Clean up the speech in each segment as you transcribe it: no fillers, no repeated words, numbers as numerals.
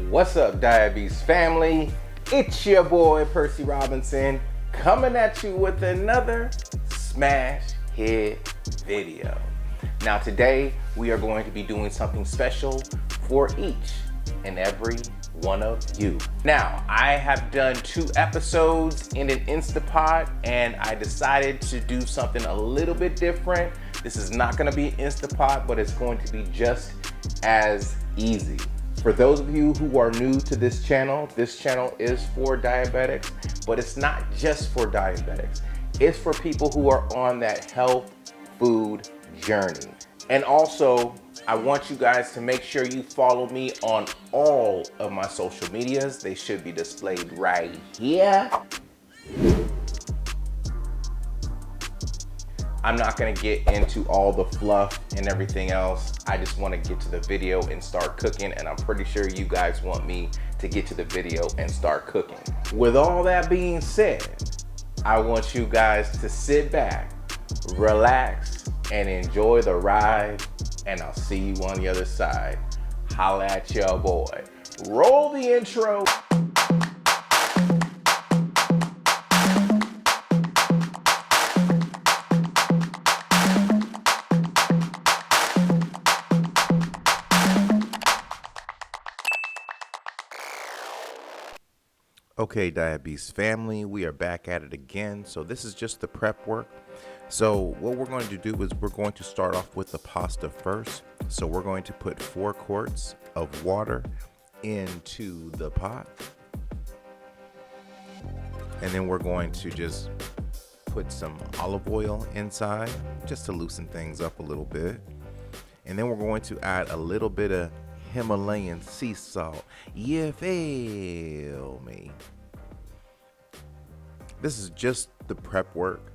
What's up, DiaBEAST family? It's your boy Percy Robinson coming at you with another smash hit video. Now today we are going to be doing something special for each and every one of you. Now, I have done 2 episodes in an Instapot and I decided to do something a little bit different. This is not gonna be Instapot, but it's going to be just as easy. For those of you who are new to this channel is for diabetics, but it's not just for diabetics. It's for people who are on that health food journey. And also, I want you guys to make sure you follow me on all of my social medias. They should be displayed right here. I'm not gonna get into all the fluff and everything else. I just wanna get to the video and start cooking, and I'm pretty sure you guys want me to get to the video and start cooking. With all that being said, I want you guys to sit back, relax, and enjoy the ride, and I'll see you on the other side. Holla at your boy. Roll the intro. Okay, DiaBEAST family, we are back at it again. So this is just the prep work. So what we're going to do is we're going to start off with the pasta first. So we're going to put 4 quarts of water into the pot. And then we're going to just put some olive oil inside just to loosen things up a little bit. And then we're going to add a little bit of Himalayan sea salt. You feel me? This is just the prep work.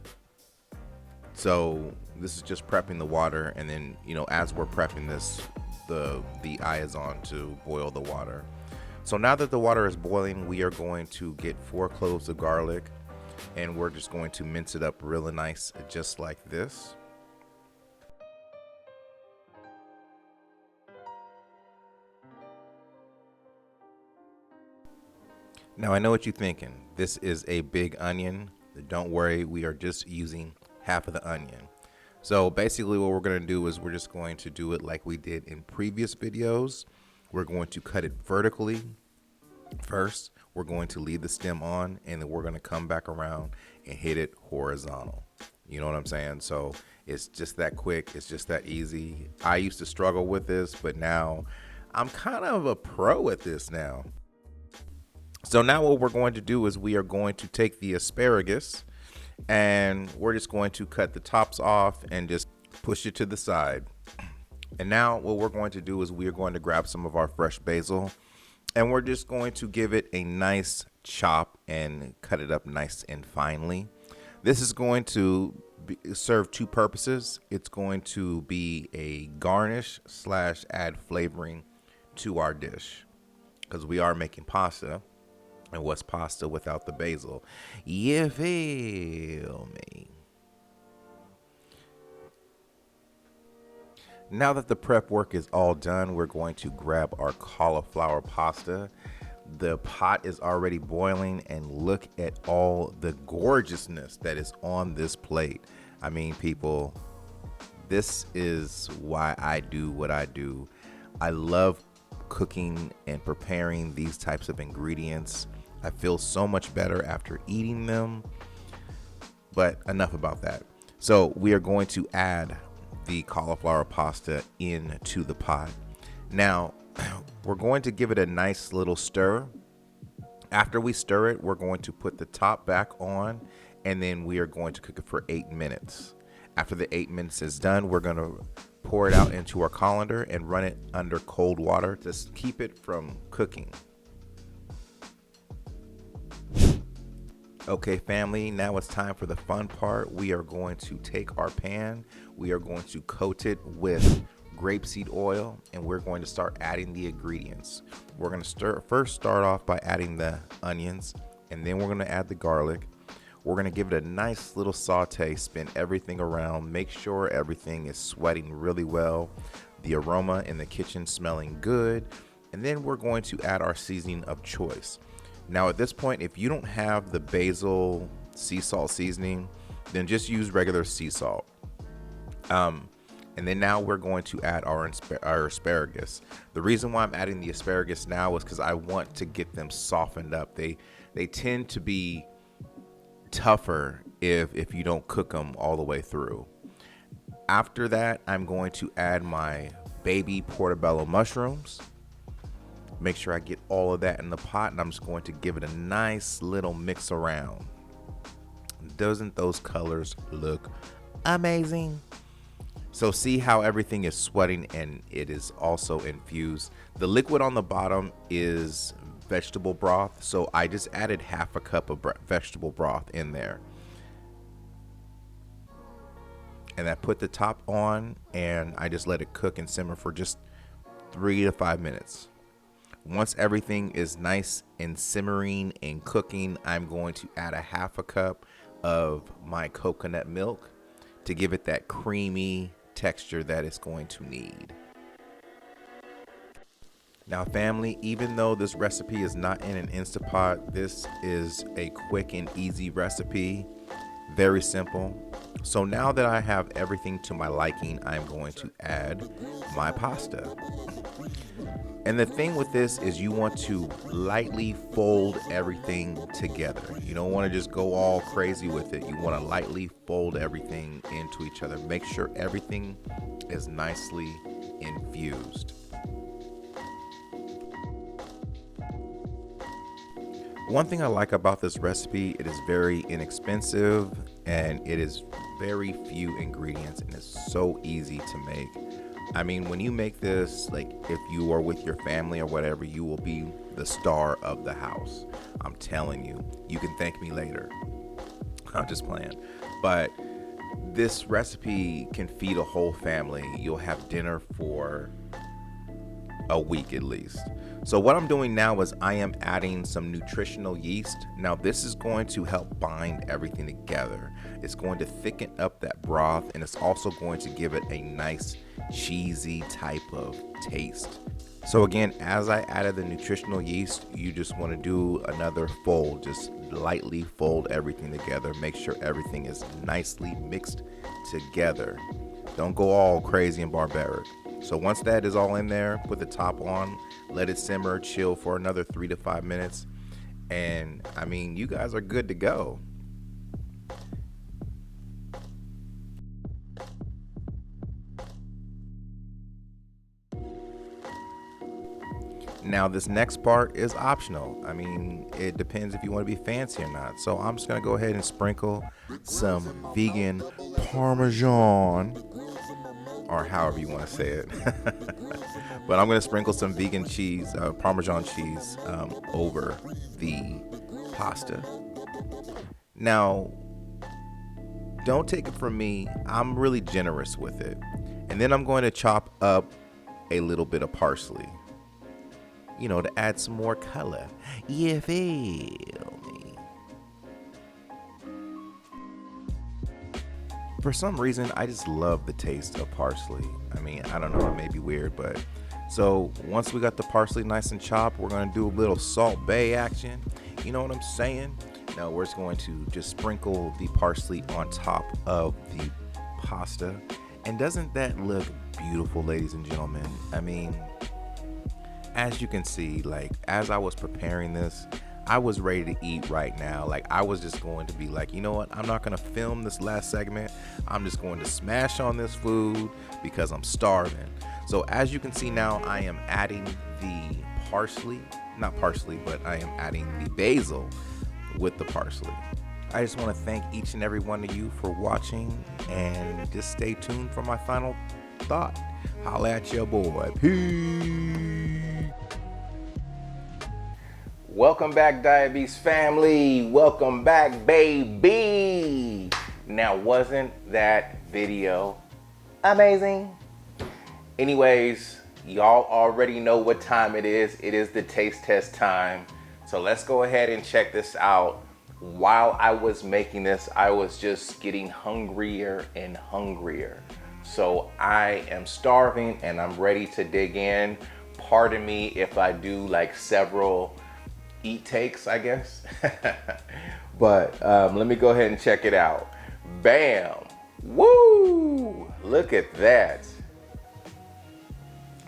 So this is just prepping the water, and then, you know, as we're prepping this, the eye is on to boil the water. So now that the water is boiling, we are going to get 4 cloves of garlic, and we're just going to mince it up really nice, just like this. Now I know what you're thinking. This is a big onion. Don't worry, we are just using half of the onion. So basically what we're going to do is we're just going to do it like we did in previous videos. We're going to cut it vertically first. We're going to leave the stem on, and then we're going to come back around and hit it horizontal. You know what I'm saying? So it's just that quick. It's just that easy. I used to struggle with this, but now I'm kind of a pro at this now. So now what we're going to do is we are going to take the asparagus, and we're just going to cut the tops off and just push it to the side. And now what we're going to do is we are going to grab some of our fresh basil, and we're just going to give it a nice chop and cut it up nice and finely. This is going to serve 2 purposes. It's going to be a garnish / add flavoring to our dish, because we are making pasta. And what's pasta without the basil? You feel me? Now that the prep work is all done, we're going to grab our cauliflower pasta. The pot is already boiling, and look at all the gorgeousness that is on this plate. I mean, people, this is why I do what I do. I love cooking and preparing these types of ingredients. I feel so much better after eating them, but enough about that. So we are going to add the cauliflower pasta into the pot. Now, we're going to give it a nice little stir. After we stir it, we're going to put the top back on, and then we are going to cook it for 8 minutes. After the 8 minutes is done, we're going to pour it out into our colander and run it under cold water to keep it from cooking. Okay, family, now it's time for the fun part. We are going to take our pan, we are going to coat it with grapeseed oil, and we're going to start adding the ingredients. We're going to first start off by adding the onions, and then we're going to add the garlic. We're going to give it a nice little saute, spin everything around, make sure everything is sweating really well, the aroma in the kitchen smelling good, And then we're going to add our seasoning of choice. Now at this point, if you don't have the basil sea salt seasoning, then just use regular sea salt. And then now we're going to add our asparagus. The reason why I'm adding the asparagus now is because I want to get them softened up. They tend to be tougher if you don't cook them all the way through. After that, I'm going to add my baby portobello mushrooms. Make sure I get all of that in the pot, and I'm just going to give it a nice little mix around. Doesn't those colors look amazing? So see how everything is sweating and it is also infused. The liquid on the bottom is vegetable broth, so I just added half a cup of vegetable broth in there. And I put the top on and I just let it cook and simmer for just 3 to 5 minutes. Once everything is nice and simmering and cooking, I'm going to add a half a cup of my coconut milk to give it that creamy texture that it's going to need. Now family, even though this recipe is not in an Instapot, this is a quick and easy recipe, very simple. So now that I have everything to my liking, I'm going to add my pasta. And the thing with this is you want to lightly fold everything together. You don't want to just go all crazy with it. You want to lightly fold everything into each other. Make sure everything is nicely infused. One thing I like about this recipe, it is very inexpensive and it is very few ingredients and it's so easy to make. I mean, when you make this, like if you are with your family or whatever, you will be the star of the house. I'm telling you, you can thank me later. I'm just playing. But this recipe can feed a whole family. You'll have dinner for a week at least. So what I'm doing now is I am adding some nutritional yeast. Now this is going to help bind everything together. It's going to thicken up that broth and it's also going to give it a nice cheesy type of taste. So again, as I added the nutritional yeast, you just want to do another fold. Just lightly fold everything together. Make sure everything is nicely mixed together. Don't go all crazy and barbaric. So once that is all in there, put the top on, let it simmer, chill for another 3 to 5 minutes. And I mean, you guys are good to go. Now this next part is optional. I mean, it depends if you want to be fancy or not. So I'm just gonna go ahead and sprinkle some vegan parmesan, or however you want to say it. But I'm gonna sprinkle some vegan cheese, parmesan cheese, over the pasta. Now, don't take it from me, I'm really generous with it. And then I'm going to chop up a little bit of parsley, you know, to add some more color. You feel me? For some reason, I just love the taste of parsley. I mean, I don't know, it may be weird, but so once we got the parsley nice and chopped, we're gonna do a little Salt Bae action. You know what I'm saying? Now we're just going to just sprinkle the parsley on top of the pasta. And doesn't that look beautiful, ladies and gentlemen? I mean, as you can see, like as I was preparing this, I was ready to eat right now. Like I was just going to be like, you know what? I'm not going to film this last segment. I'm just going to smash on this food because I'm starving. So as you can see now, I am adding the parsley, not parsley, but I am adding the basil with the parsley. I just want to thank each and every one of you for watching and just stay tuned for my final thought. Holla at your boy. Peace. Welcome back, DiaBEAST family. Welcome back, baby. Now, wasn't that video amazing? Anyways, y'all already know what time it is. It is the taste test time. So let's go ahead and check this out. While I was making this, I was just getting hungrier and hungrier. So I am starving and I'm ready to dig in Pardon me if I do like several eat takes, I guess. But let me go ahead and check it out. Bam! Woo! Look at that.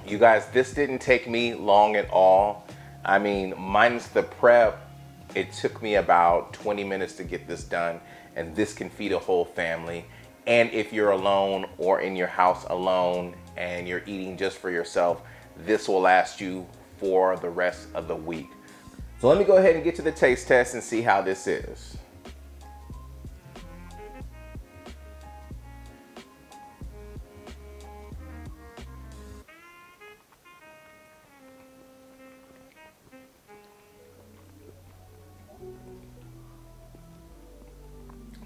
You guys, this didn't take me long at all. I mean, minus the prep, it took me about 20 minutes to get this done, and this can feed a whole family. And if you're alone or in your house alone and you're eating just for yourself, this will last you for the rest of the week. So let me go ahead and get to the taste test and see how this is.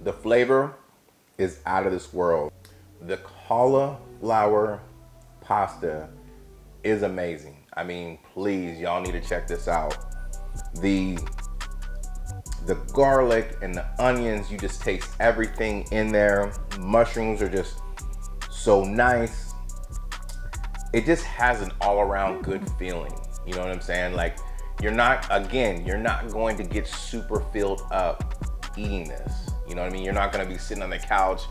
The flavor is out of this world. The cauliflower pasta is amazing. I mean, please, y'all need to check this out. The garlic and the onions, you just taste everything in there. Mushrooms are just so nice. It just has an all-around good feeling. You know what I'm saying? Like, you're not going to get super filled up eating this. You know what I mean? You're not gonna be sitting on the couch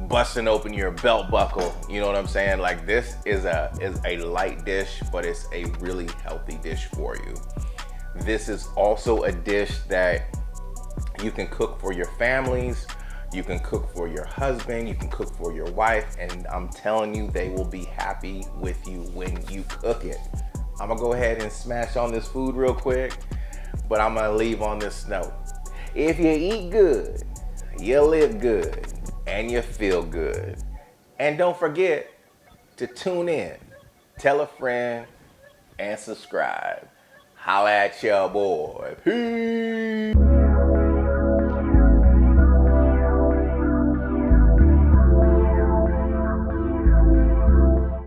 busting open your belt buckle. You know what I'm saying? Like, this is a light dish, but it's a really healthy dish for you. This is also a dish that you can cook for your families, you can cook for your husband, you can cook for your wife, and I'm telling you, they will be happy with you when you cook it. I'm gonna go ahead and smash on this food real quick, but I'm gonna leave on this note. If you eat good, you live good, and you feel good. And don't forget to tune in, tell a friend, and subscribe. Holla at your boy. Peace.